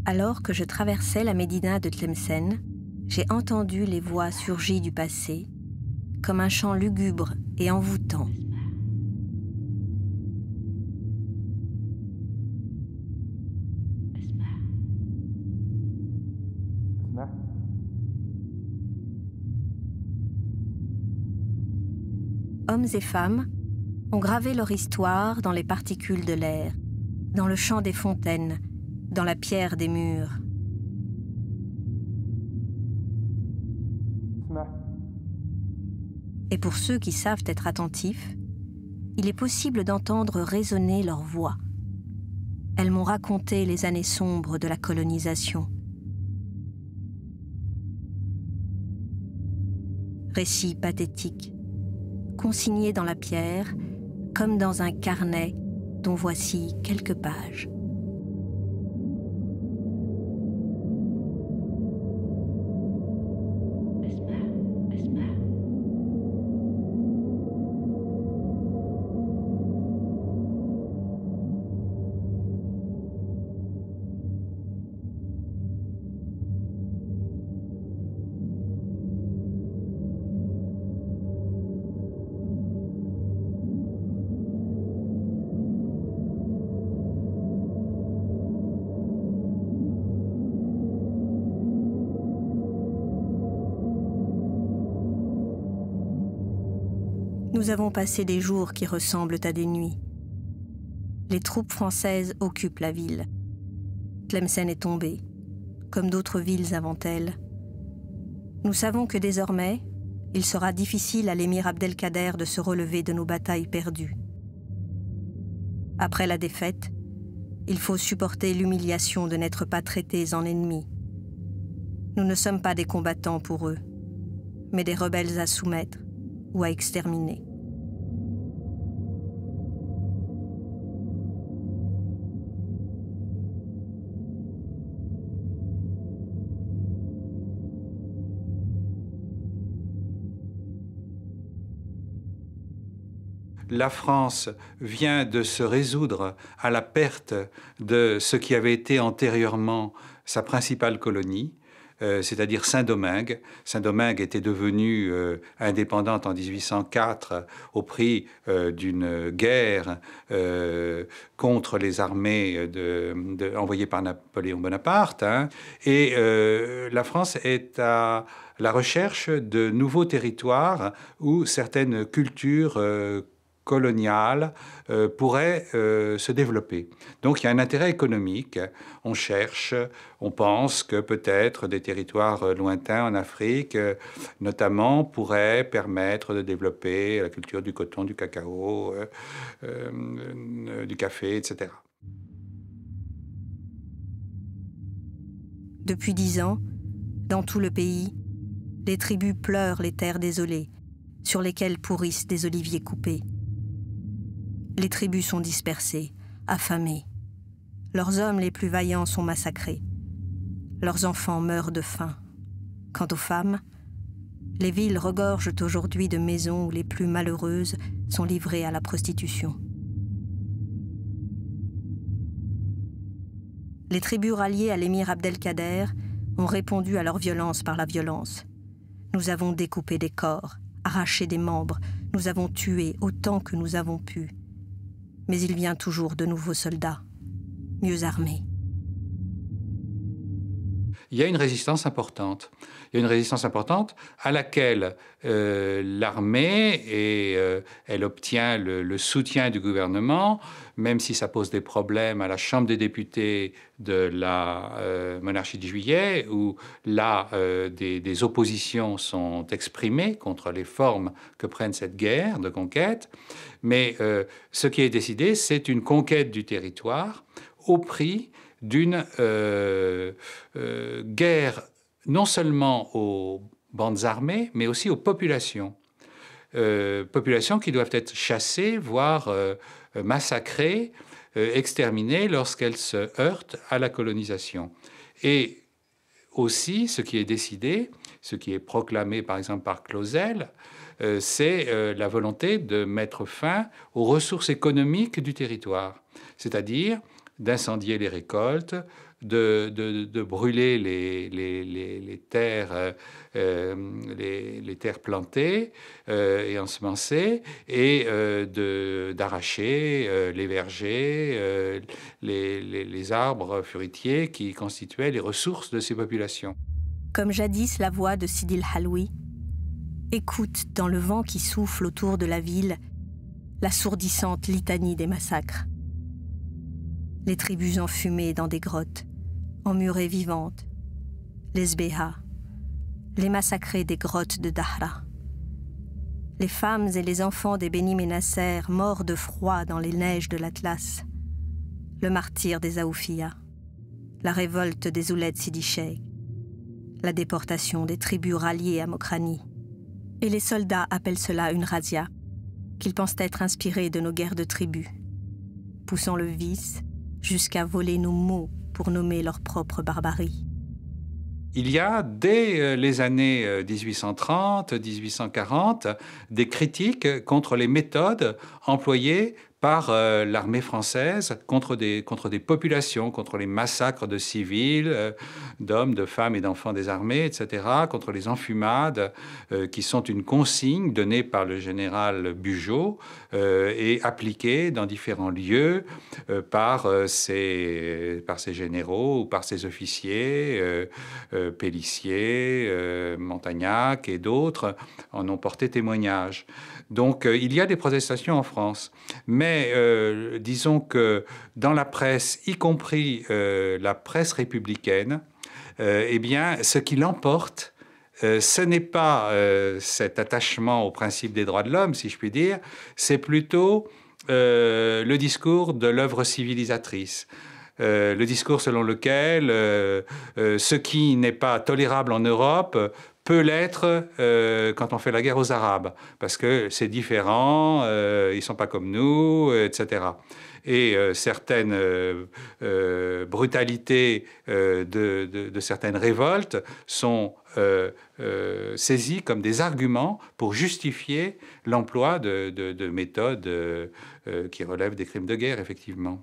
Alors que je traversais la médina de Tlemcen, j'ai entendu les voix surgies du passé, comme un chant lugubre et envoûtant. Hommes et femmes ont gravé leur histoire dans les particules de l'air, dans le chant des fontaines, dans la pierre des murs. Et pour ceux qui savent être attentifs, il est possible d'entendre résonner leur voix. Elles m'ont raconté les années sombres de la colonisation. Récits pathétiques, consignés dans la pierre, comme dans un carnet dont voici quelques pages. Nous avons passé des jours qui ressemblent à des nuits. Les troupes françaises occupent la ville. Tlemcen est tombée, comme d'autres villes avant elle. Nous savons que désormais, il sera difficile à l'émir Abdelkader de se relever de nos batailles perdues. Après la défaite, il faut supporter l'humiliation de n'être pas traités en ennemis. Nous ne sommes pas des combattants pour eux, mais des rebelles à soumettre ou à exterminer. La France vient de se résoudre à la perte de ce qui avait été antérieurement sa principale colonie, c'est-à-dire Saint-Domingue. Saint-Domingue était devenue indépendante en 1804 au prix d'une guerre contre les armées envoyées par Napoléon Bonaparte. Et la France est à la recherche de nouveaux territoires où certaines cultures coloniale pourrait se développer. Donc il y a un intérêt économique. On cherche, on pense que peut-être des territoires lointains en Afrique, notamment, pourraient permettre de développer la culture du coton, du cacao, du café, etc. Depuis 10 ans, dans tout le pays, les tribus pleurent les terres désolées, sur lesquelles pourrissent des oliviers coupés. Les tribus sont dispersées, affamées. Leurs hommes les plus vaillants sont massacrés. Leurs enfants meurent de faim. Quant aux femmes, les villes regorgent aujourd'hui de maisons où les plus malheureuses sont livrées à la prostitution. Les tribus ralliées à l'émir Abdelkader ont répondu à leur violence par la violence. Nous avons découpé des corps, arraché des membres, nous avons tué autant que nous avons pu. Mais il vient toujours de nouveaux soldats, mieux armés. Il y a une résistance importante. Il y a une résistance importante à laquelle l'armée, elle obtient le soutien du gouvernement, même si ça pose des problèmes à la Chambre des députés de la monarchie de Juillet, où là, des oppositions sont exprimées contre les formes que prennent cette guerre de conquête. Mais ce qui est décidé, c'est une conquête du territoire au prix d'une guerre non seulement aux bandes armées, mais aussi aux populations. Populations qui doivent être chassées, voire massacrées, exterminées lorsqu'elles se heurtent à la colonisation. Et aussi, ce qui est décidé, ce qui est proclamé par exemple par Clausel, c'est la volonté de mettre fin aux ressources économiques du territoire, c'est-à-dire d'incendier les récoltes, de brûler les terres, les terres plantées et ensemencées, et d'arracher les vergers, les arbres fruitiers qui constituaient les ressources de ces populations. Comme jadis la voix de Sidi El Haloui, écoute dans le vent qui souffle autour de la ville l'assourdissante litanie des massacres. Les tribus enfumées dans des grottes, emmurées vivantes, les Sbeha, les massacrés des grottes de Dahra, les femmes et les enfants des Beni Ménasser morts de froid dans les neiges de l'Atlas, le martyre des Aoufia, la révolte des Ouled Sidi Cheikh, la déportation des tribus ralliées à Mokrani. Et les soldats appellent cela une razzia, qu'ils pensent être inspirés de nos guerres de tribus, poussant le vice jusqu'à voler nos mots pour nommer leur propre barbarie. Il y a, dès les années 1830, 1840, des critiques contre les méthodes employées par l'armée française contre des populations, contre les massacres de civils, d'hommes, de femmes et d'enfants des armées, etc., contre les enfumades, qui sont une consigne donnée par le général Bugeaud et appliquée dans différents lieux par ses généraux ou par ses officiers, Pélissier, Montagnac et d'autres en ont porté témoignage. Donc il y a des protestations en France, mais disons que dans la presse, y compris la presse républicaine, eh bien, ce qui l'emporte, ce n'est pas cet attachement au principe des droits de l'homme, si je puis dire, c'est plutôt le discours de l'œuvre civilisatrice. Le discours selon lequel ce qui n'est pas tolérable en Europe peut l'être quand on fait la guerre aux Arabes, parce que c'est différent, ils ne sont pas comme nous, etc. Et certaines brutalités de certaines révoltes sont saisies comme des arguments pour justifier l'emploi de méthodes qui relèvent des crimes de guerre, effectivement.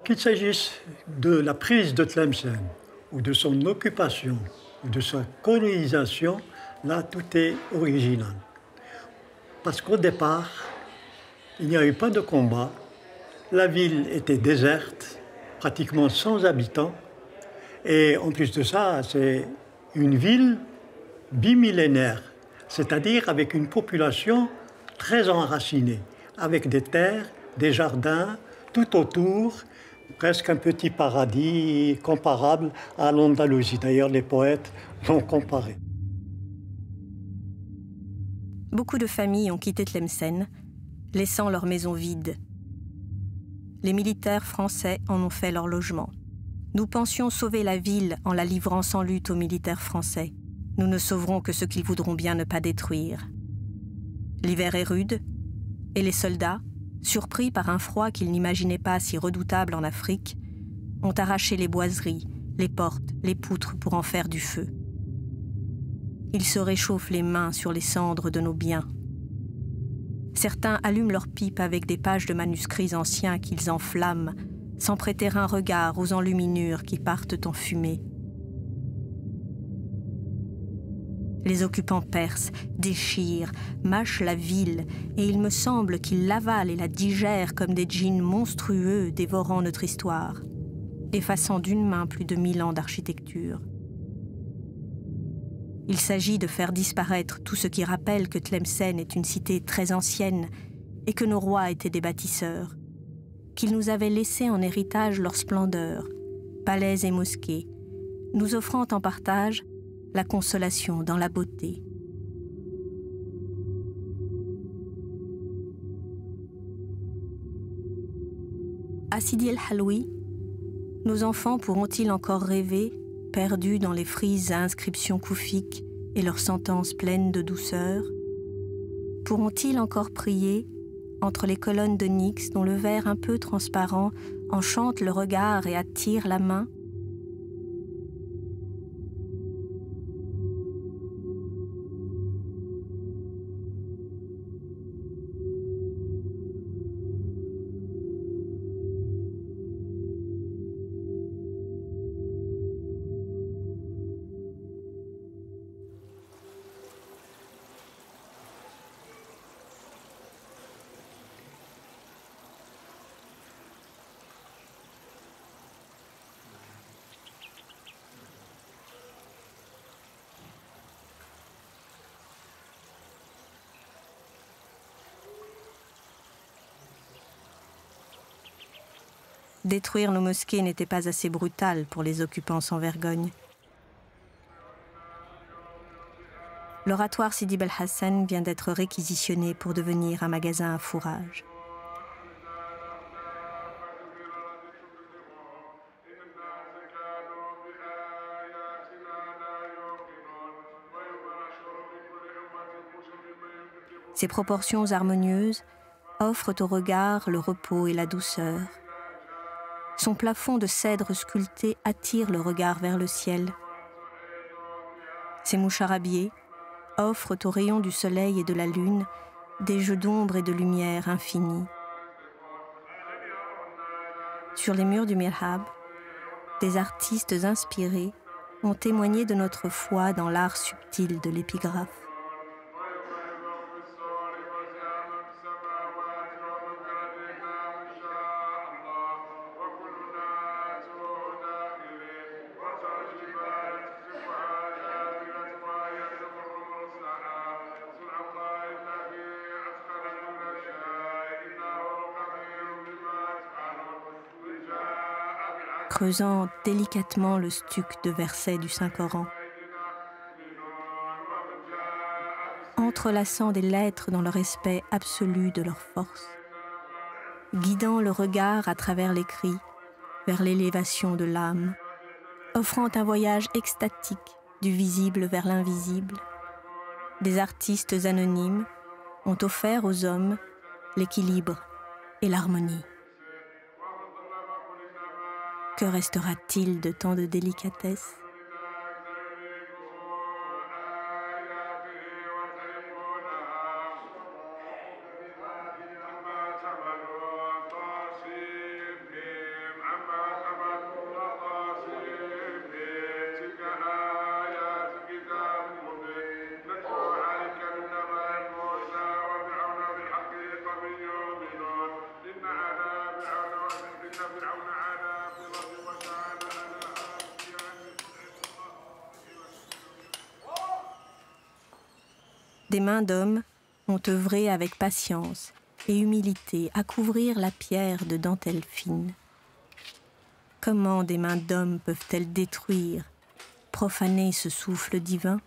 Qu'il s'agisse de la prise de Tlemcen, ou de son occupation, ou de sa colonisation, là, tout est original. Parce qu'au départ, il n'y a eu pas de combat, la ville était déserte, pratiquement sans habitants, et en plus de ça, c'est une ville bimillénaire, c'est-à-dire avec une population très enracinée, avec des terres, des jardins, tout autour, presque un petit paradis comparable à l'Andalousie. D'ailleurs, les poètes l'ont comparé. Beaucoup de familles ont quitté Tlemcen, laissant leurs maisons vides. Les militaires français en ont fait leur logement. Nous pensions sauver la ville en la livrant sans lutte aux militaires français. Nous ne sauverons que ce qu'ils voudront bien ne pas détruire. L'hiver est rude, et les soldats, surpris par un froid qu'ils n'imaginaient pas si redoutable en Afrique, ont arraché les boiseries, les portes, les poutres pour en faire du feu. Ils se réchauffent les mains sur les cendres de nos biens. Certains allument leurs pipes avec des pages de manuscrits anciens qu'ils enflamment, sans prêter un regard aux enluminures qui partent en fumée. Les occupants perses, déchirent, mâchent la ville, et il me semble qu'ils l'avalent et la digèrent comme des djinns monstrueux dévorant notre histoire, effaçant d'une main plus de 1000 ans d'architecture. Il s'agit de faire disparaître tout ce qui rappelle que Tlemcen est une cité très ancienne et que nos rois étaient des bâtisseurs, qu'ils nous avaient laissé en héritage leur splendeur, palais et mosquées, nous offrant en partage la consolation dans la beauté. À Sidi El Haloui, nos enfants pourront-ils encore rêver, perdus dans les frises à inscriptions koufiques et leurs sentences pleines de douceur, Pourront-ils encore prier entre les colonnes d'onyx dont le verre un peu transparent enchante le regard et attire la main? Détruire nos mosquées n'était pas assez brutal pour les occupants sans vergogne. L'oratoire Sidi Bel Hassan vient d'être réquisitionné pour devenir un magasin à fourrage. Ses proportions harmonieuses offrent au regard le repos et la douceur. Son plafond de cèdre sculpté attire le regard vers le ciel. Ses moucharabiés offrent aux rayons du soleil et de la lune des jeux d'ombre et de lumière infinis. Sur les murs du mihrab, des artistes inspirés ont témoigné de notre foi dans l'art subtil de l'épigraphe. Creusant délicatement le stuc de versets du Saint-Coran, entrelaçant des lettres dans le respect absolu de leur force, guidant le regard à travers les cris vers l'élévation de l'âme, offrant un voyage extatique du visible vers l'invisible. Des artistes anonymes ont offert aux hommes l'équilibre et l'harmonie. Que restera-t-il de tant de délicatesse ? Des mains d'hommes ont œuvré avec patience et humilité à couvrir la pierre de dentelle fine. Comment des mains d'hommes peuvent-elles détruire, profaner ce souffle divin ?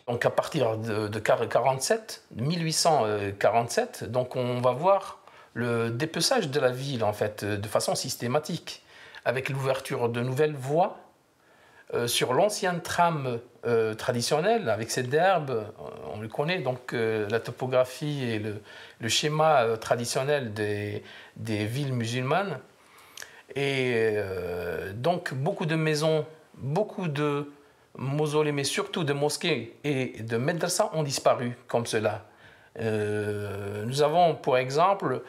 Donc à partir de 1847, donc on va voir le dépeçage de la ville en fait de façon systématique, avec l'ouverture de nouvelles voies sur l'ancienne trame traditionnelle, avec cette herbe, on le connaît, donc la topographie et le schéma traditionnel des villes musulmanes. Et donc beaucoup de maisons, beaucoup de mausolées, mais surtout de mosquées et de madrasas ont disparu comme cela. Nous avons, pour exemple,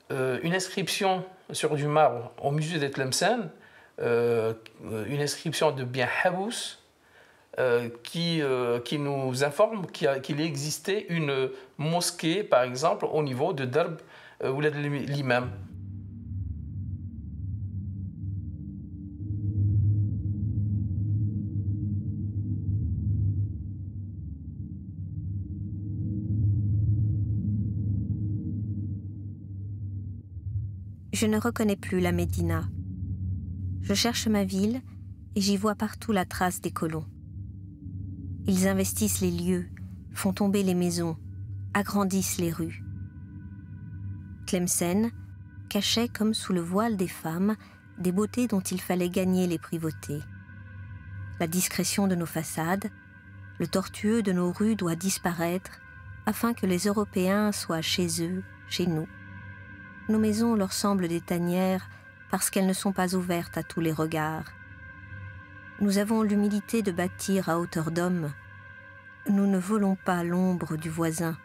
une inscription sur du marbre au musée de Tlemcen, une inscription de Bien Habous, qui nous informe qu'il existait une mosquée, par exemple, au niveau de Darb Oulad l'imam. Je ne reconnais plus la Médina. Je cherche ma ville et j'y vois partout la trace des colons. Ils investissent les lieux, font tomber les maisons, agrandissent les rues. Tlemcen cachait comme sous le voile des femmes des beautés dont il fallait gagner les privautés. La discrétion de nos façades, le tortueux de nos rues doit disparaître afin que les Européens soient chez eux, chez nous. Nos maisons leur semblent des tanières parce qu'elles ne sont pas ouvertes à tous les regards. Nous avons l'humilité de bâtir à hauteur d'homme. Nous ne volons pas l'ombre du voisin.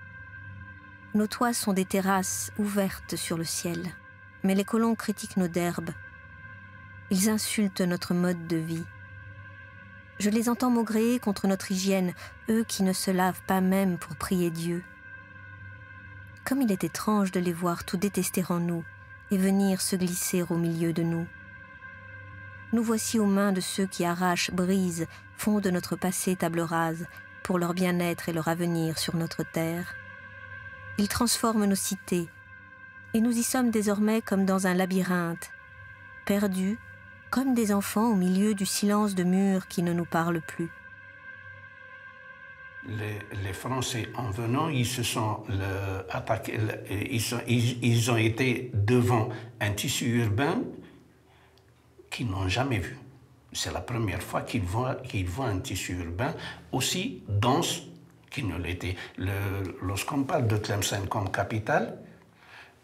Nos toits sont des terrasses ouvertes sur le ciel, mais les colons critiquent nos derbes. Ils insultent notre mode de vie. Je les entends maugréer contre notre hygiène, eux qui ne se lavent pas même pour prier Dieu. Comme il est étrange de les voir tout détester en nous et venir se glisser au milieu de nous. Nous voici aux mains de ceux qui arrachent, brisent, font de notre passé table rase pour leur bien-être et leur avenir sur notre terre. Ils transforment nos cités et nous y sommes désormais comme dans un labyrinthe, perdus comme des enfants au milieu du silence de murs qui ne nous parlent plus. Les Français, en venant, ils se sont attaqués, ils ont été devant un tissu urbain qu'ils n'ont jamais vu. C'est la première fois qu'ils voient un tissu urbain aussi dense qu'il ne l'était. Lorsqu'on parle de Tlemcen comme capitale,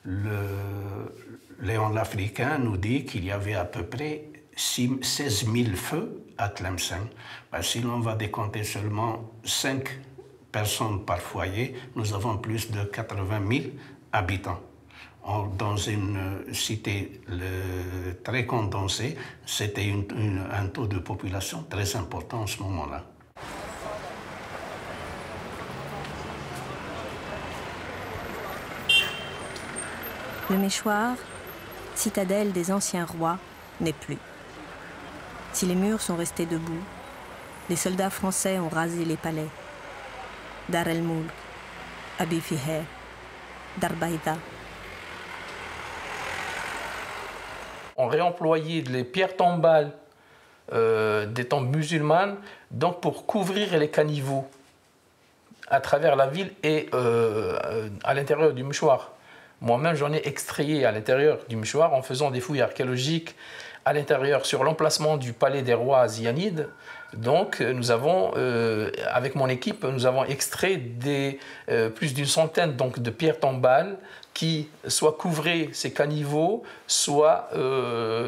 Léon l'Africain nous dit qu'il y avait à peu près 16 000 feux à Tlemcen. Si l'on va décompter seulement 5 personnes par foyer, nous avons plus de 80 000 habitants. Dans une cité très condensée, c'était un taux de population très important en ce moment-là. Le Méchoir, citadelle des anciens rois, n'est plus. Si les murs sont restés debout, les soldats français ont rasé les palais. Dar el-Moulk, Abi Fiher, Darbaïda. On réemployait les pierres tombales des tombes musulmanes donc pour couvrir les caniveaux à travers la ville et à l'intérieur du Méchoir. Moi-même, j'en ai extrayé à l'intérieur du Méchoir en faisant des fouilles archéologiques à l'intérieur sur l'emplacement du palais des rois azyanides. Donc, nous avons, avec mon équipe, nous avons extrait plus d'une centaine donc, de pierres tombales qui soit couvraient ces caniveaux, soit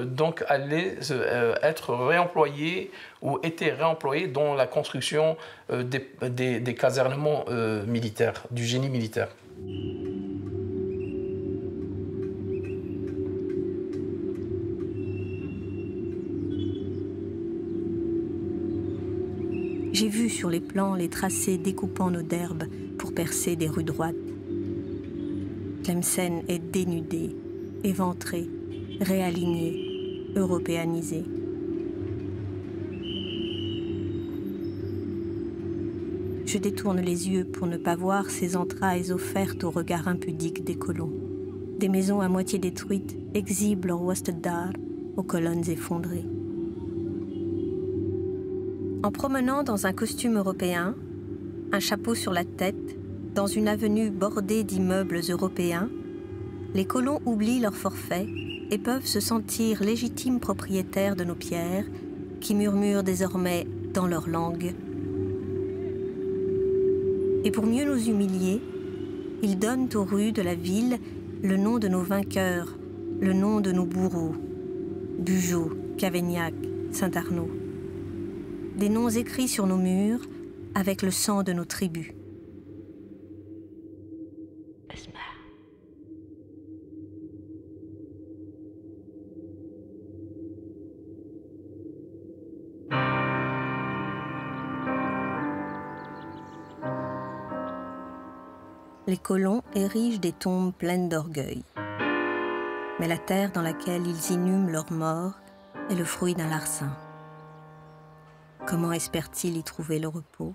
donc allaient être réemployées ou étaient réemployées dans la construction des casernements militaires, du génie militaire. J'ai vu sur les plans les tracés découpant nos derbes pour percer des rues droites. Tlemcen est dénudé, éventré, réaligné, européanisé. Je détourne les yeux pour ne pas voir ces entrailles offertes au regard impudique des colons. Des maisons à moitié détruites exhibent leur Wastedar aux colonnes effondrées. En promenant dans un costume européen, un chapeau sur la tête, dans une avenue bordée d'immeubles européens, les colons oublient leur forfait et peuvent se sentir légitimes propriétaires de nos pierres qui murmurent désormais dans leur langue. Et pour mieux nous humilier, ils donnent aux rues de la ville le nom de nos vainqueurs, le nom de nos bourreaux, Bugeaud, Cavaignac, Saint-Arnaud. Des noms écrits sur nos murs avec le sang de nos tribus. Les colons érigent des tombes pleines d'orgueil. Mais la terre dans laquelle ils inhument leurs morts est le fruit d'un larcin. Comment espèrent-ils y trouver le repos ?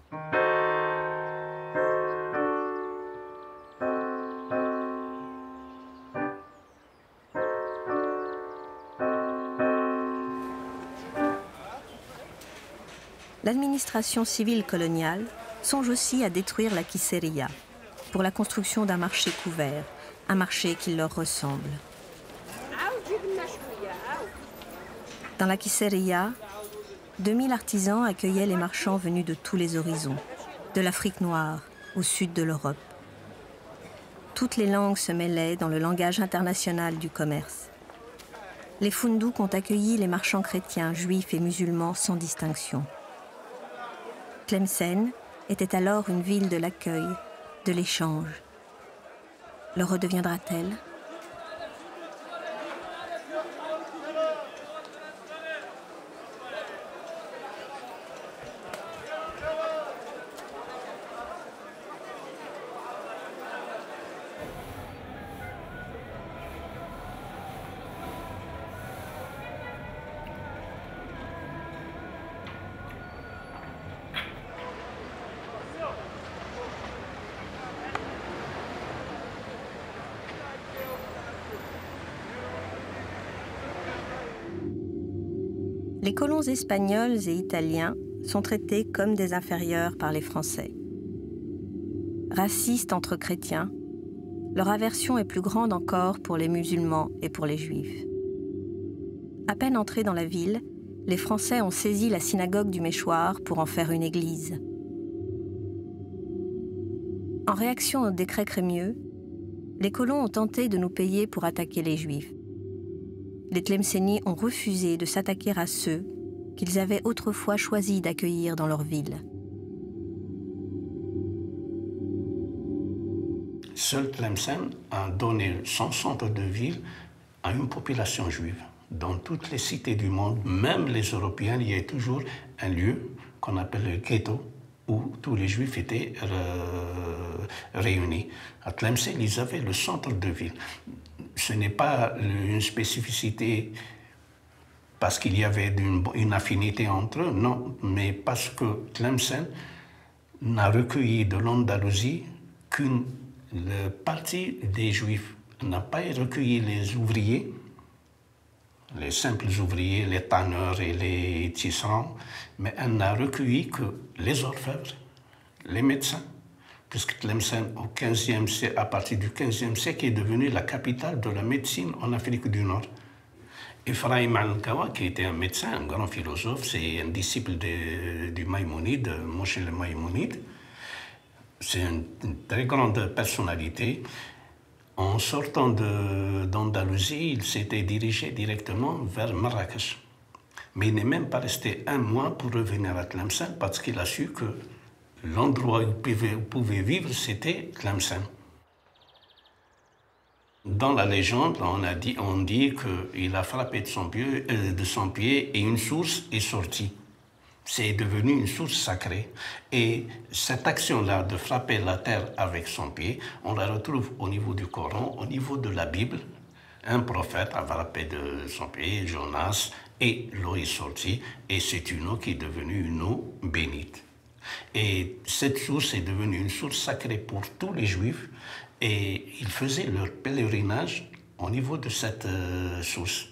L'administration civile coloniale songe aussi à détruire la Kisseria pour la construction d'un marché couvert, un marché qui leur ressemble. Dans la Kisseria, 2000 artisans accueillaient les marchands venus de tous les horizons, de l'Afrique noire au sud de l'Europe. Toutes les langues se mêlaient dans le langage international du commerce. Les Fundouk ont accueilli les marchands chrétiens, juifs et musulmans sans distinction. Tlemcen était alors une ville de l'accueil, de l'échange. Le redeviendra-t-elle ? Les colons espagnols et italiens sont traités comme des inférieurs par les Français. Racistes entre chrétiens, leur aversion est plus grande encore pour les musulmans et pour les juifs. À peine entrés dans la ville, les Français ont saisi la synagogue du Méchoir pour en faire une église. En réaction au décret Crémieux, les colons ont tenté de nous payer pour attaquer les Juifs. Les Tlemcénis ont refusé de s'attaquer à ceux qu'ils avaient autrefois choisi d'accueillir dans leur ville. Seul Tlemcen a donné son centre de ville à une population juive. Dans toutes les cités du monde, même les Européens, il y a toujours un lieu qu'on appelle le ghetto, où tous les Juifs étaient réunis. À Tlemcen, ils avaient le centre de ville. Ce n'est pas une spécificité parce qu'il y avait une affinité entre eux, non, mais parce que Tlemcen n'a recueilli de l'Andalousie qu'une partie des Juifs, n'a pas recueilli les ouvriers, les simples ouvriers, les tanneurs et les tisserands, mais elle n'a recueilli que les orfèvres, les médecins, puisque Tlemcen, à partir du XVe siècle, est devenue la capitale de la médecine en Afrique du Nord. Ephraim al-Kawa, qui était un médecin, un grand philosophe, c'est un disciple du Maïmonide, Moshe le Maïmonide. C'est une très grande personnalité. En sortant d'Andalousie, il s'était dirigé directement vers Marrakech. Mais il n'est même pas resté un mois pour revenir à Tlemcen parce qu'il a su que l'endroit où il pouvait vivre, c'était Tlemcen. Dans la légende, on dit qu'il a frappé de son pied et une source est sortie. C'est devenu une source sacrée. Et cette action-là de frapper la terre avec son pied, on la retrouve au niveau du Coran, au niveau de la Bible. Un prophète a frappé de son pied, Jonas, et l'eau est sortie, et c'est une eau qui est devenue une eau bénite. Et cette source est devenue une source sacrée pour tous les Juifs, et ils faisaient leur pèlerinage au niveau de cette source.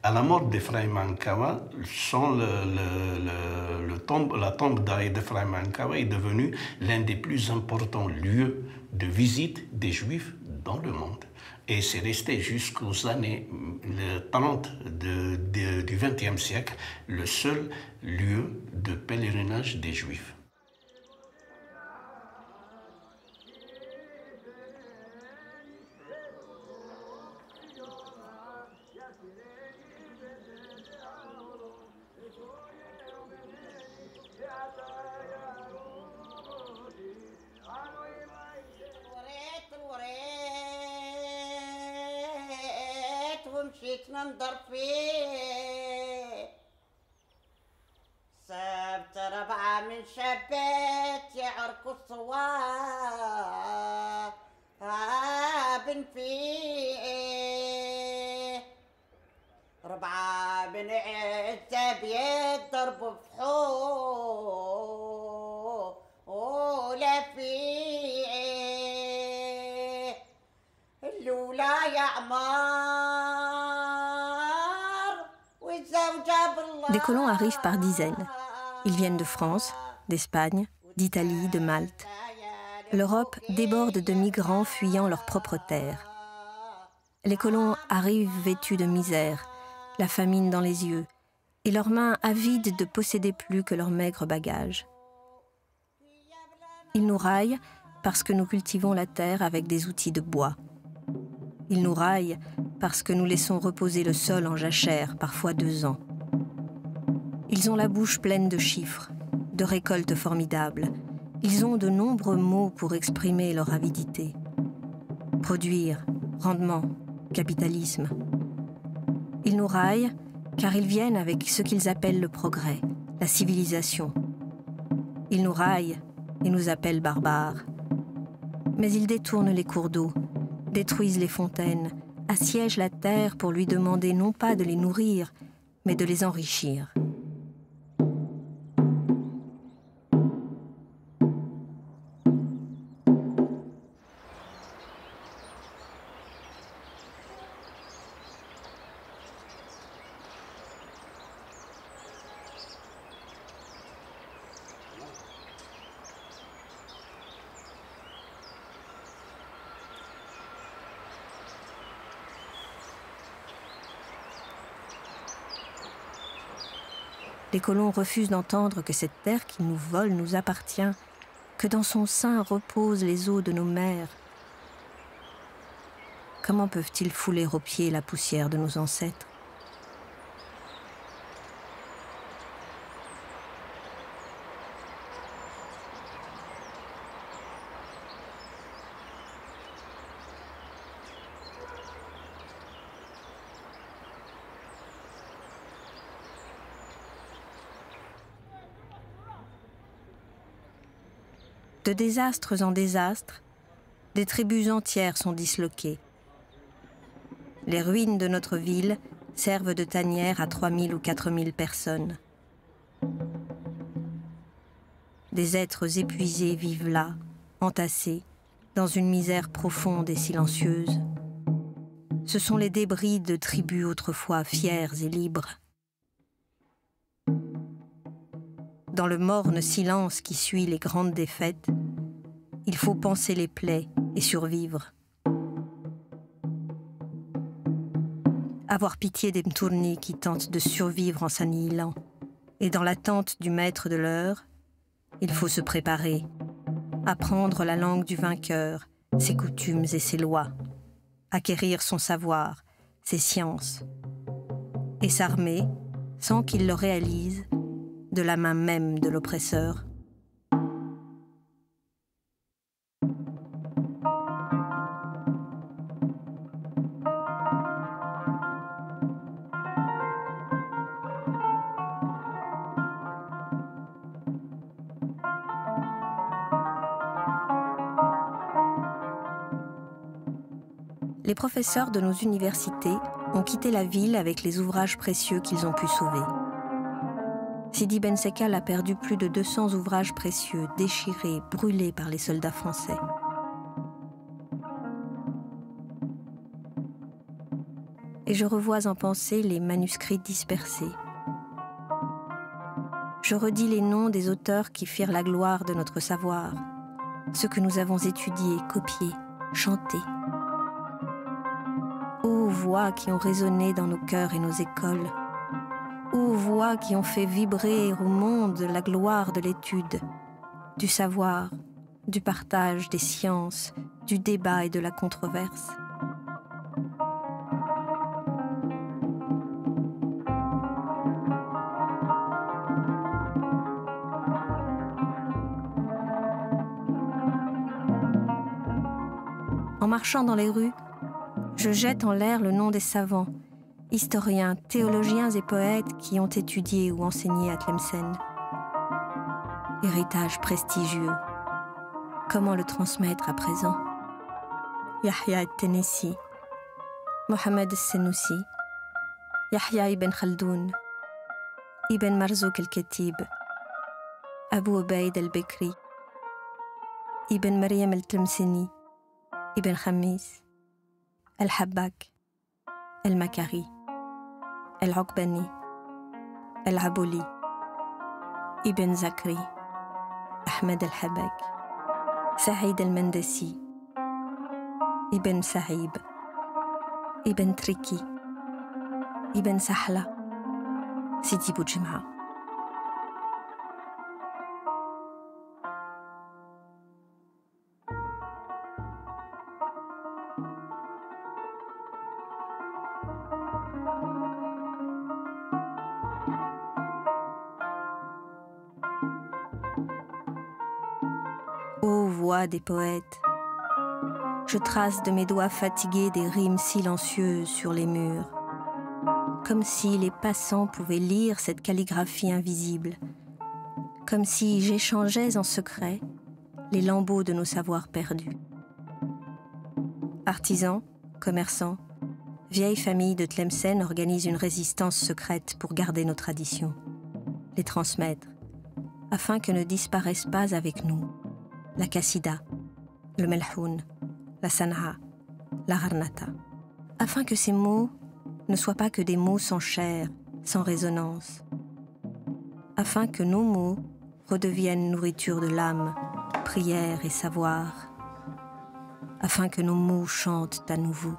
À la mort d'Ephraim al-Kawa, la tombe d'Ephraim al-Kawa est devenue l'un des plus importants lieux de visite des Juifs dans le monde. Et c'est resté jusqu'aux années 30 du XXe siècle le seul lieu de pèlerinage des Juifs. ومشيت ننظر فيه سبت 4 من شبات يعركوا الصواب فيه 4 من عتاب ضربوا بحوه ولا فيه الأولى يا عمار. Des colons arrivent par dizaines. Ils viennent de France, d'Espagne, d'Italie, de Malte. L'Europe déborde de migrants fuyant leur propre terre. Les colons arrivent vêtus de misère, la famine dans les yeux, et leurs mains avides de posséder plus que leurs maigres bagages. Ils nous raillent parce que nous cultivons la terre avec des outils de bois. Ils nous raillent parce que nous laissons reposer le sol en jachère, parfois 2 ans. Ils ont la bouche pleine de chiffres, de récoltes formidables. Ils ont de nombreux mots pour exprimer leur avidité. Produire, rendement, capitalisme. Ils nous raillent car ils viennent avec ce qu'ils appellent le progrès, la civilisation. Ils nous raillent et nous appellent barbares. Mais ils détournent les cours d'eau, détruisent les fontaines, assiègent la terre pour lui demander non pas de les nourrir, mais de les enrichir. Les colons refusent d'entendre que cette terre qui nous vole nous appartient, que dans son sein reposent les eaux de nos mers. Comment peuvent-ils fouler aux pieds la poussière de nos ancêtres? De désastres en désastres, des tribus entières sont disloquées. Les ruines de notre ville servent de tanière à 3000 ou 4000 personnes. Des êtres épuisés vivent là, entassés, dans une misère profonde et silencieuse. Ce sont les débris de tribus autrefois fières et libres. Dans le morne silence qui suit les grandes défaites, il faut panser les plaies et survivre. Avoir pitié des Mtournis qui tentent de survivre en s'annihilant. Et dans l'attente du maître de l'heure, il faut se préparer, apprendre la langue du vainqueur, ses coutumes et ses lois, acquérir son savoir, ses sciences, et s'armer, sans qu'il le réalise, de la main même de l'oppresseur. Les professeurs de nos universités ont quitté la ville avec les ouvrages précieux qu'ils ont pu sauver. Sidi Ben Sekal a perdu plus de 200 ouvrages précieux, déchirés, brûlés par les soldats français. Et je revois en pensée les manuscrits dispersés. Je redis les noms des auteurs qui firent la gloire de notre savoir, ceux que nous avons étudiés, copiés, chantés. Ô voix qui ont résonné dans nos cœurs et nos écoles, ô voix qui ont fait vibrer au monde la gloire de l'étude, du savoir, du partage des sciences, du débat et de la controverse. En marchant dans les rues, je jette en l'air le nom des savants, historiens, théologiens et poètes qui ont étudié ou enseigné à Tlemcen. Héritage prestigieux. Comment le transmettre à présent? Yahya al-Tenesi, Mohamed al-Senussi, Yahya ibn Khaldoun, Ibn Marzouk al-Khatib, Abu Ubaid al-Bekri, Ibn Maryam al-Tlemceni, Ibn Khamis, Al-Habbak, Al-Makari, Al-Uqbani, Al-Abouli, Ibn Zakri, Ahmed El-Habak, Saïd El-Mandasi, Ibn Sahib, Ibn Triki, Ibn Sahla, Sidi Boujem'a. Ô voix des poètes, je trace de mes doigts fatigués des rimes silencieuses sur les murs, comme si les passants pouvaient lire cette calligraphie invisible, comme si j'échangeais en secret les lambeaux de nos savoirs perdus. Artisans, commerçants, vieilles familles de Tlemcen organisent une résistance secrète pour garder nos traditions, les transmettre, afin que ne disparaissent pas avec nous la Qassida, le Melhoun, la San'a, la Gharnata, afin que ces mots ne soient pas que des mots sans chair, sans résonance, afin que nos mots redeviennent nourriture de l'âme, prière et savoir, afin que nos mots chantent à nouveau.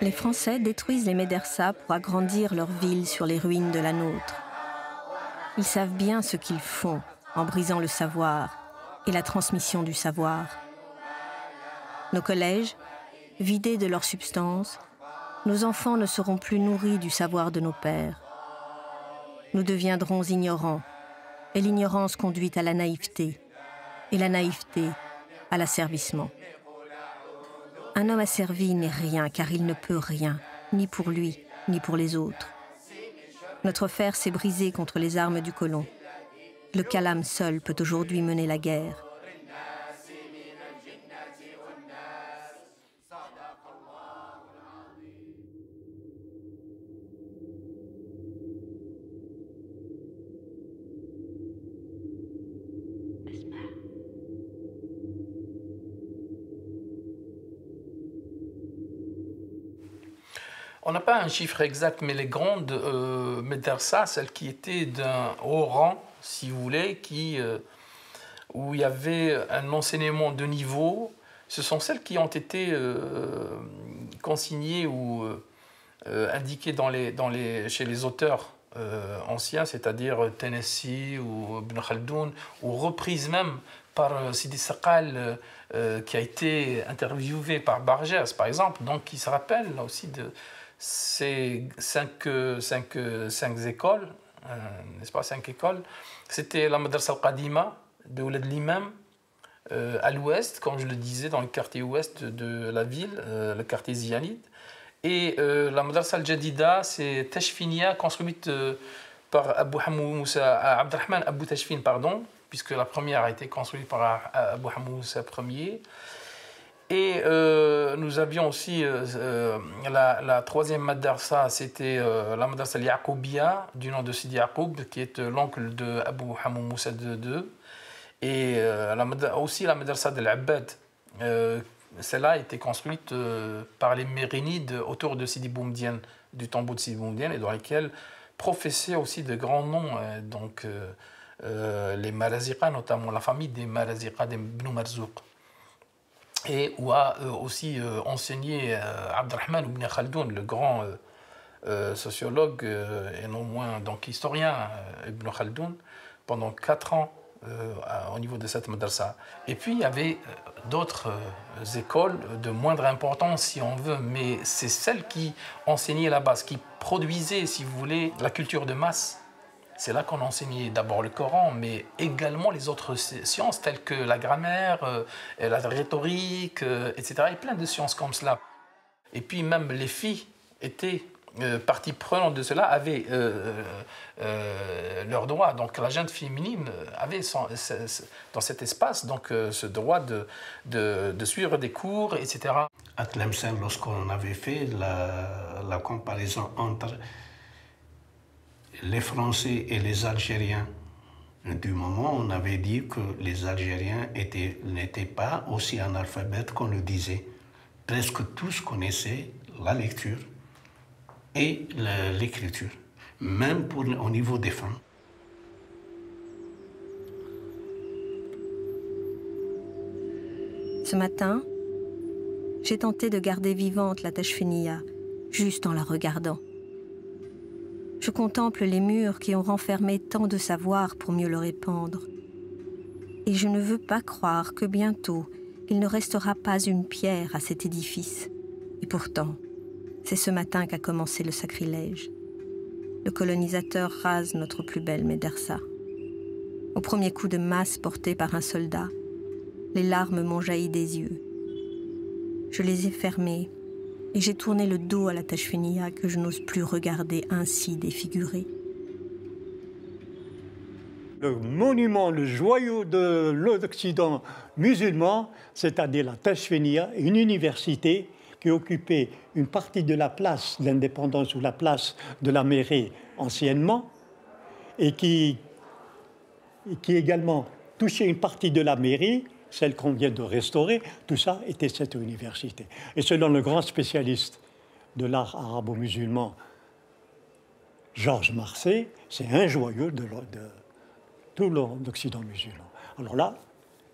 Les Français détruisent les médersas pour agrandir leur ville sur les ruines de la nôtre. Ils savent bien ce qu'ils font en brisant le savoir et la transmission du savoir. Nos collèges, vidés de leur substance, nos enfants ne seront plus nourris du savoir de nos pères. Nous deviendrons ignorants, et l'ignorance conduit à la naïveté, et la naïveté à l'asservissement. Un homme asservi n'est rien, car il ne peut rien, ni pour lui, ni pour les autres. Notre fer s'est brisé contre les armes du colon. Le calame seul peut aujourd'hui mener la guerre. On n'a pas un chiffre exact, mais les grandes médersas, celles qui étaient d'un haut rang, si vous voulez, où il y avait un enseignement de niveau, ce sont celles qui ont été consignées ou indiquées chez les auteurs anciens, c'est-à-dire Tennessee ou Ibn Khaldoun, ou reprises même par Sidi Sakal, qui a été interviewé par Bargès, par exemple, donc qui se rappelle là aussi de ces cinq écoles, n'est-ce pas, 5 écoles. C'était la Madrasa al-Qadima de Oulad l'Imam, à l'ouest, comme je le disais, dans le quartier ouest de la ville, le quartier Zianide. Et la Madrasa al-Jadida, c'est Tashfinia, construite par Abdelrahman Abou Tashfin, pardon, puisque la première a été construite par Abou Hamou Moussa Ier. Et nous avions aussi la troisième madrasa, c'était la madrasa al-Yaqoubia, du nom de Sidi Yaqoub, qui est l'oncle de Abou Hamou Moussa II. Et aussi la madrasa de l'Abbad. Celle-là a été construite par les Mérinides autour de Sidi Boumediene, du tombeau de Sidi Boumediene, et dans laquelle professaient aussi de grands noms, donc les Maraziqa, notamment la famille des Maraziqa, des Ibn Marzouk. Et où a aussi enseigné Abdelrahman Ibn Khaldoun, le grand sociologue et non moins donc historien Ibn Khaldoun, pendant 4 ans au niveau de cette madrasa. Et puis il y avait d'autres écoles de moindre importance, si on veut, mais c'est celles qui enseignaient la base, qui produisaient, si vous voulez, la culture de masse. C'est là qu'on enseignait d'abord le Coran, mais également les autres sciences telles que la grammaire, la rhétorique, etc. Et plein de sciences comme cela. Et puis même les filles étaient partie prenante de cela, avaient leur droit. Donc la gente féminine avait dans cet espace donc, ce droit de suivre des cours, etc. À Tlemcen, lorsqu'on avait fait la comparaison entre les Français et les Algériens, du moment on avait dit que les Algériens n'étaient pas aussi analphabètes qu'on le disait. Presque tous connaissaient la lecture et l'écriture, même au niveau des femmes. Ce matin, j'ai tenté de garder vivante la Tachfenia, juste en la regardant. Je contemple les murs qui ont renfermé tant de savoir pour mieux le répandre. Et je ne veux pas croire que bientôt, il ne restera pas une pierre à cet édifice. Et pourtant, c'est ce matin qu'a commencé le sacrilège. Le colonisateur rase notre plus belle médersa. Au premier coup de masse porté par un soldat, les larmes m'ont jailli des yeux. Je les ai fermées et j'ai tourné le dos à la Tachfenia que je n'ose plus regarder ainsi défigurée. Le monument, le joyau de l'Occident musulman, c'est-à-dire la Tachfenia, une université qui occupait une partie de la place d'Indépendance ou la place de la mairie anciennement et qui également touchait une partie de la mairie, celle qu'on vient de restaurer, tout ça était cette université. Et selon le grand spécialiste de l'art arabo-musulman, Georges Marcet, c'est un joyau de tout l'Occident musulman. Alors là,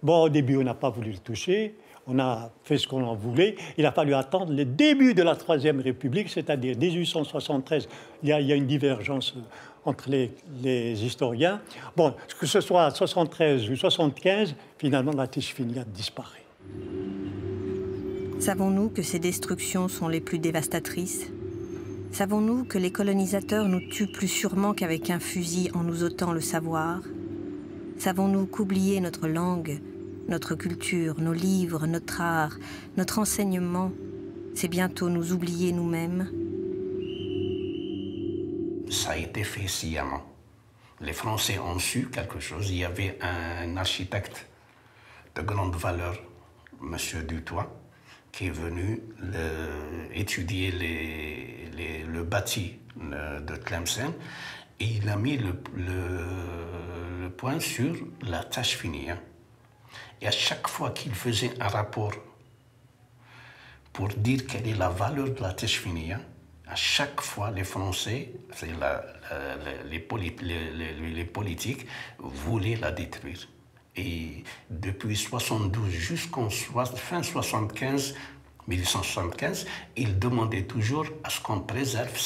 bon, au début, on n'a pas voulu le toucher, on a fait ce qu'on en voulait. Il a fallu attendre le début de la Troisième République, c'est-à-dire 1873. Il y a une divergence entre les historiens. Bon, que ce soit 73 ou 75, finalement, la Tachfenia disparaît. Savons-nous que ces destructions sont les plus dévastatrices? Savons-nous que les colonisateurs nous tuent plus sûrement qu'avec un fusil en nous ôtant le savoir? Savons-nous qu'oublier notre langue, notre culture, nos livres, notre art, notre enseignement, c'est bientôt nous oublier nous-mêmes? Ça a été fait sciemment. Les Français ont su quelque chose. Il y avait un architecte de grande valeur, M. Dutoit, qui est venu étudier le bâti de Tlemcen, et il a mis le point sur la Tachfenia. Et à chaque fois qu'il faisait un rapport pour dire quelle est la valeur de la Tachfenia, à chaque fois les Français, les politiques, voulaient la détruire. Et depuis 72 jusqu'en fin 75, 1875, ils demandaient toujours à ce qu'on préserve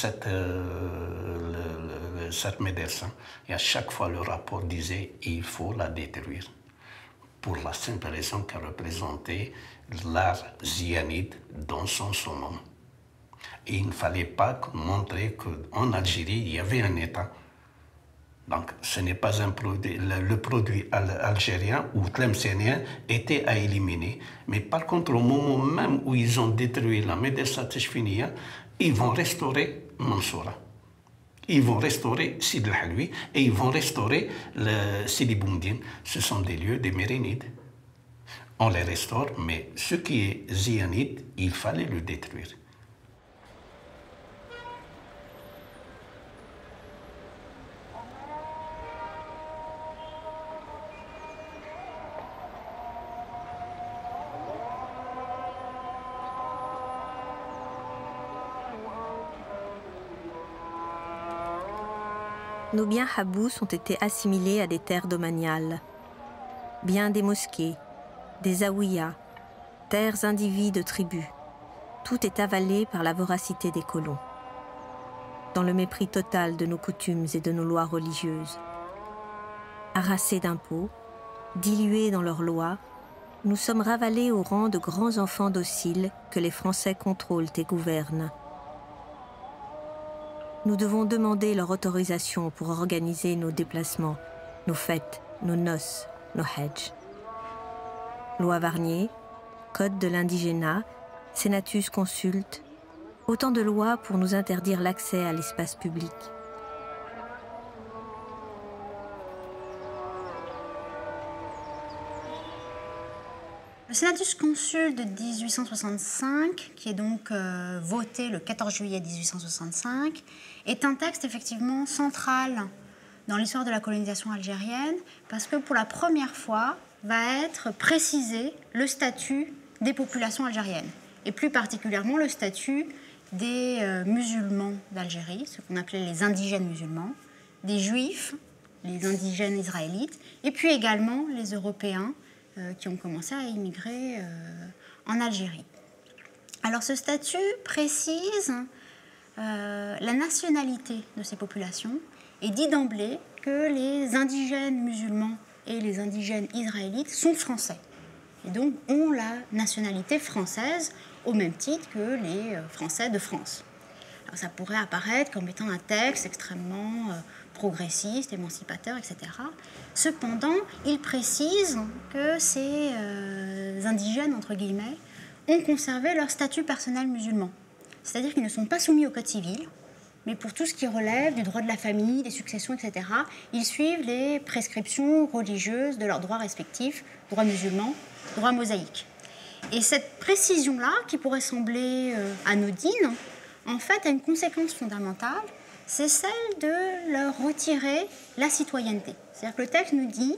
cette médersa. Et à chaque fois, le rapport disait il faut la détruire. Pour la simple raison qu'elle représentait l'art zionide dans son summum. Et il ne fallait pas montrer qu'en Algérie, il y avait un État. Donc, ce n'est pas un produit, le produit algérien ou tlemcenien était à éliminer. Mais par contre, au moment même où ils ont détruit la médersa Tachfenia, ils vont restaurer Mansoura. Ils vont restaurer Sidi el-Haloui et ils vont restaurer Sidi Boumdine. Ce sont des lieux des Mérinides. On les restaure, mais ce qui est zionide, il fallait le détruire. Nos biens habous ont été assimilés à des terres domaniales. Bien des mosquées, des zaouïas, terres indivises de tribus. Tout est avalé par la voracité des colons. Dans le mépris total de nos coutumes et de nos lois religieuses. Harassés d'impôts, dilués dans leurs lois, nous sommes ravalés au rang de grands enfants dociles que les Français contrôlent et gouvernent. Nous devons demander leur autorisation pour organiser nos déplacements, nos fêtes, nos noces, nos hajj. Loi Varnier, Code de l'indigénat, Senatus consulte, Autant de lois pour nous interdire l'accès à l'espace public. Le Senatus Consul de 1865, qui est donc voté le 14 juillet 1865, est un texte effectivement central dans l'histoire de la colonisation algérienne, parce que pour la première fois va être précisé le statut des populations algériennes, et plus particulièrement le statut des musulmans d'Algérie, ce qu'on appelait les indigènes musulmans, des juifs, les indigènes israélites, et puis également les Européens qui ont commencé à immigrer en Algérie. Alors ce statut précise la nationalité de ces populations et dit d'emblée que les indigènes musulmans et les indigènes israélites sont français et donc ont la nationalité française au même titre que les Français de France. Alors ça pourrait apparaître comme étant un texte extrêmement progressiste, émancipateur, etc. Cependant, il précise que ces indigènes, entre guillemets, ont conservé leur statut personnel musulman. C'est-à-dire qu'ils ne sont pas soumis au code civil, mais pour tout ce qui relève du droit de la famille, des successions, etc., ils suivent les prescriptions religieuses de leurs droits respectifs, droit musulman, droit mosaïque. Et cette précision-là, qui pourrait sembler anodine, en fait a une conséquence fondamentale, c'est celle de leur retirer la citoyenneté. C'est-à-dire que le texte nous dit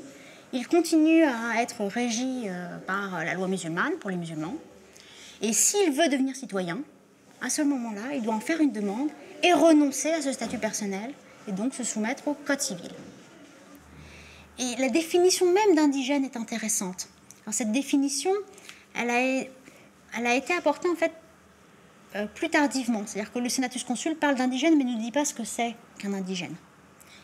il continue à être régi par la loi musulmane pour les musulmans, et s'il veut devenir citoyen, à ce moment-là, il doit en faire une demande et renoncer à ce statut personnel, et donc se soumettre au code civil. Et la définition même d'indigène est intéressante. Alors, cette définition, elle a été apportée en fait plus tardivement. C'est-à-dire que le Senatus Consul parle d'indigène, mais ne dit pas ce que c'est qu'un indigène.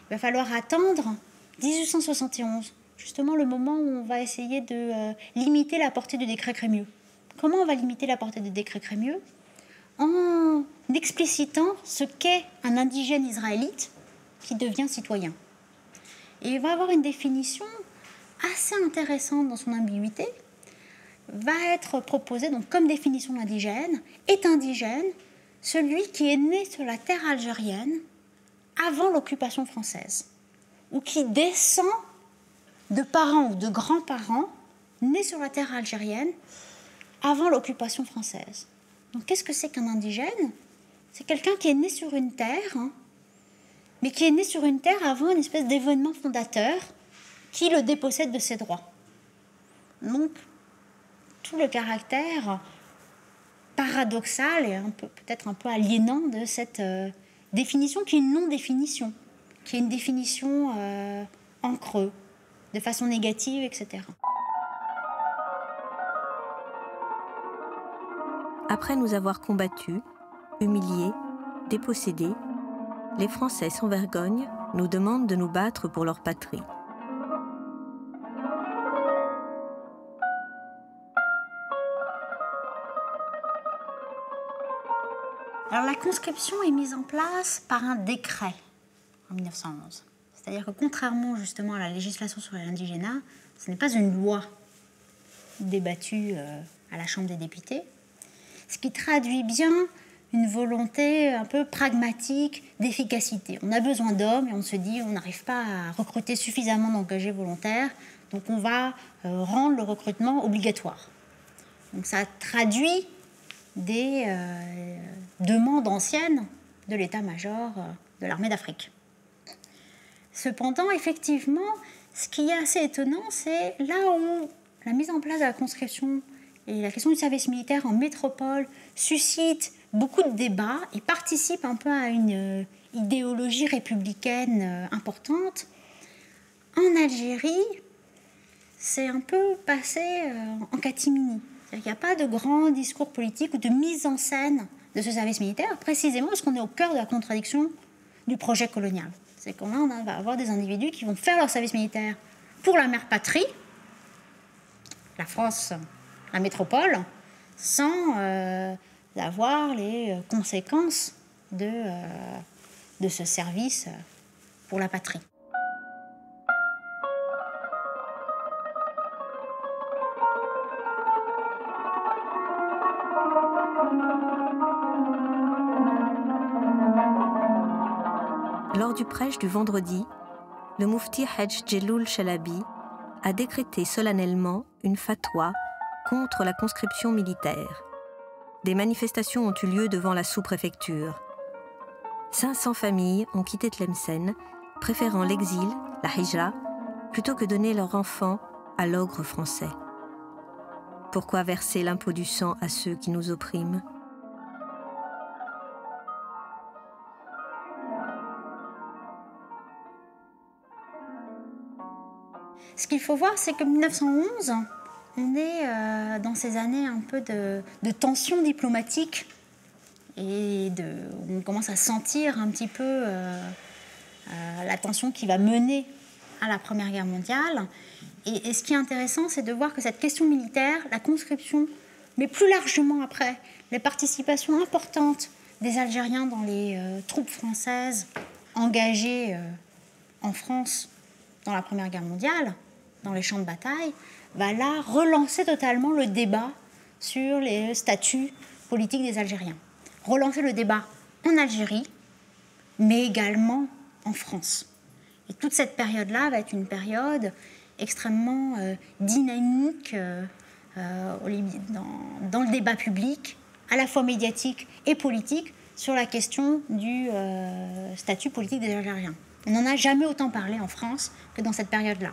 Il va falloir attendre 1871, justement le moment où on va essayer de limiter la portée du décret Crémieux. Comment on va limiter la portée du décret Crémieux ? En explicitant ce qu'est un indigène israélite qui devient citoyen. Et il va avoir une définition assez intéressante dans son ambiguïté, va être proposé donc comme définition d'indigène, est indigène celui qui est né sur la terre algérienne avant l'occupation française, ou qui descend de parents ou de grands-parents nés sur la terre algérienne avant l'occupation française. Donc qu'est-ce que c'est qu'un indigène ? C'est quelqu'un qui est né sur une terre, mais qui est né sur une terre avant une espèce d'événement fondateur qui le dépossède de ses droits. Donc, tout le caractère paradoxal et peut-être un peu aliénant de cette définition qui est une non-définition, qui est une définition en creux, de façon négative, etc. Après nous avoir combattus, humiliés, dépossédés, les Français sans vergogne nous demandent de nous battre pour leur patrie. Alors la conscription est mise en place par un décret en 1911. C'est-à-dire que contrairement justement à la législation sur l'indigénat, ce n'est pas une loi débattue à la Chambre des députés, ce qui traduit bien une volonté un peu pragmatique d'efficacité. On a besoin d'hommes et on se dit on n'arrive pas à recruter suffisamment d'engagés volontaires, donc on va rendre le recrutement obligatoire. Donc ça traduit des demandes anciennes de l'état-major de l'armée d'Afrique. Cependant, effectivement, ce qui est assez étonnant, c'est là où la mise en place de la conscription et la question du service militaire en métropole suscite beaucoup de débats et participe un peu à une idéologie républicaine importante. En Algérie, c'est un peu passé en catimini. Il n'y a pas de grand discours politique ou de mise en scène de ce service militaire, précisément parce qu'on est au cœur de la contradiction du projet colonial. C'est qu'on va avoir des individus qui vont faire leur service militaire pour la mère patrie, la France, la métropole, sans avoir les conséquences de ce service pour la patrie. Lors du prêche du vendredi, le Mufti Hajj Djeloul Chalabi a décrété solennellement une fatwa contre la conscription militaire. Des manifestations ont eu lieu devant la sous-préfecture. 500 familles ont quitté Tlemcen, préférant l'exil, la hijra, plutôt que donner leur enfant à l'ogre français. Pourquoi verser l'impôt du sang à ceux qui nous oppriment ? Ce qu'il faut voir, c'est que 1911, on est dans ces années un peu de tension diplomatique et on commence à sentir un petit peu la tension qui va mener à la Première Guerre mondiale. Et ce qui est intéressant, c'est de voir que cette question militaire, la conscription, mais plus largement après, les participations importantes des Algériens dans les troupes françaises engagées en France dans la Première Guerre mondiale, dans les champs de bataille, va là relancer totalement le débat sur les statuts politiques des Algériens. Relancer le débat en Algérie, mais également en France. Et toute cette période-là va être une période extrêmement dynamique dans le débat public, à la fois médiatique et politique, sur la question du statut politique des Algériens. On n'en a jamais autant parlé en France que dans cette période-là.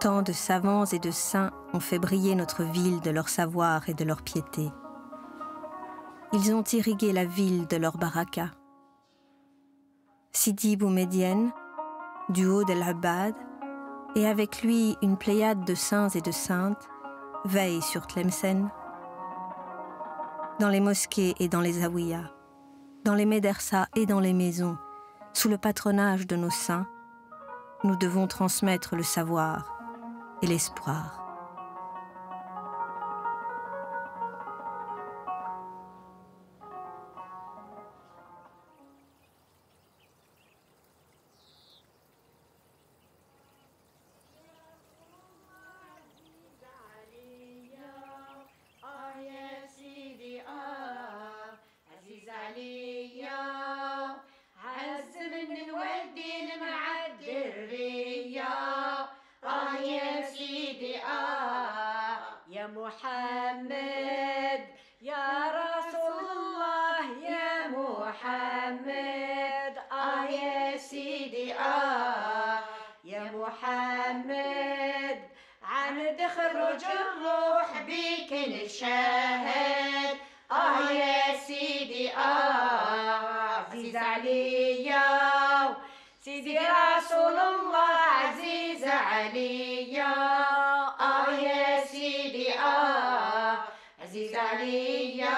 Tant de savants et de saints ont fait briller notre ville de leur savoir et de leur piété. Ils ont irrigué la ville de leur baraka. Sidi Boumedienne, du haut de l'Abad, et avec lui une pléiade de saints et de saintes, veillent sur Tlemcen. Dans les mosquées et dans les zawiyas, dans les médersas et dans les maisons, sous le patronage de nos saints, nous devons transmettre le savoir et l'espoir. محمد يا رسول الله يا محمد يا سيدي يا محمد عن تخرج الروح بك نشاهد يا سيدي عزيز عليا سيدي رسول الله عزيز عليا يا سيدي عزيز عليا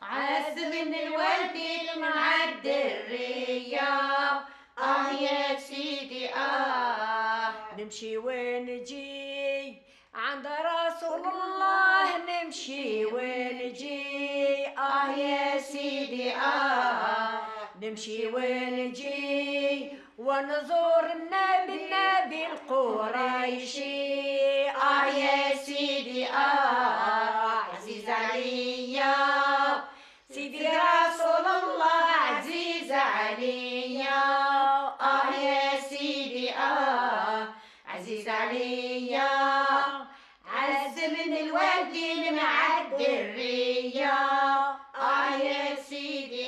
عز من الورد المعدرية يا سيدي نمشي ونجي عند رسول الله نمشي ونجي يا سيدي نمشي ونجي ونزور النبي القريشي يا سيدي عزيز عليا سيدي رسول الله عزيز عليا يا سيدي عزيز عليا عز من الورد المعدرية يا سيدي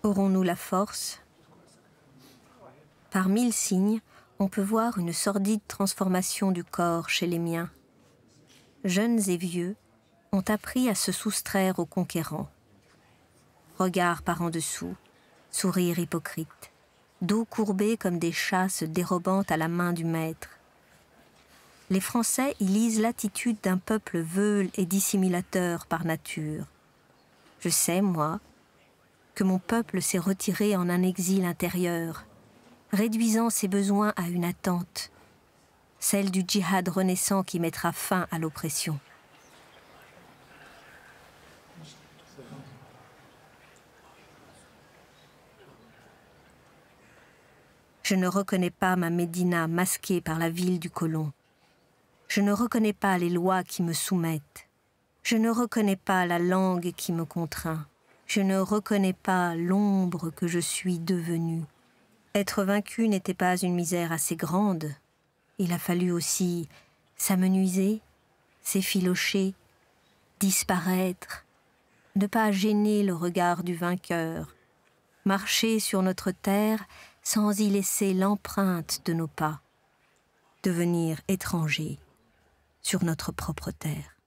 Aurons-nous la force ? Par 1000 signes, on peut voir une sordide transformation du corps chez les miens. Jeunes et vieux ont appris à se soustraire aux conquérants. Regard par en dessous, sourire hypocrite, dos courbés comme des chats se dérobant à la main du maître. Les Français y lisent l'attitude d'un peuple veule et dissimulateur par nature. Je sais, moi, que mon peuple s'est retiré en un exil intérieur, réduisant ses besoins à une attente. celle du djihad renaissant qui mettra fin à l'oppression. Je ne reconnais pas ma Médina masquée par la ville du colon. Je ne reconnais pas les lois qui me soumettent. Je ne reconnais pas la langue qui me contraint. Je ne reconnais pas l'ombre que je suis devenue. Être vaincu n'était pas une misère assez grande. Il a fallu aussi s'amenuiser, s'effilocher, disparaître, ne pas gêner le regard du vainqueur, marcher sur notre terre sans y laisser l'empreinte de nos pas, devenir étranger sur notre propre terre.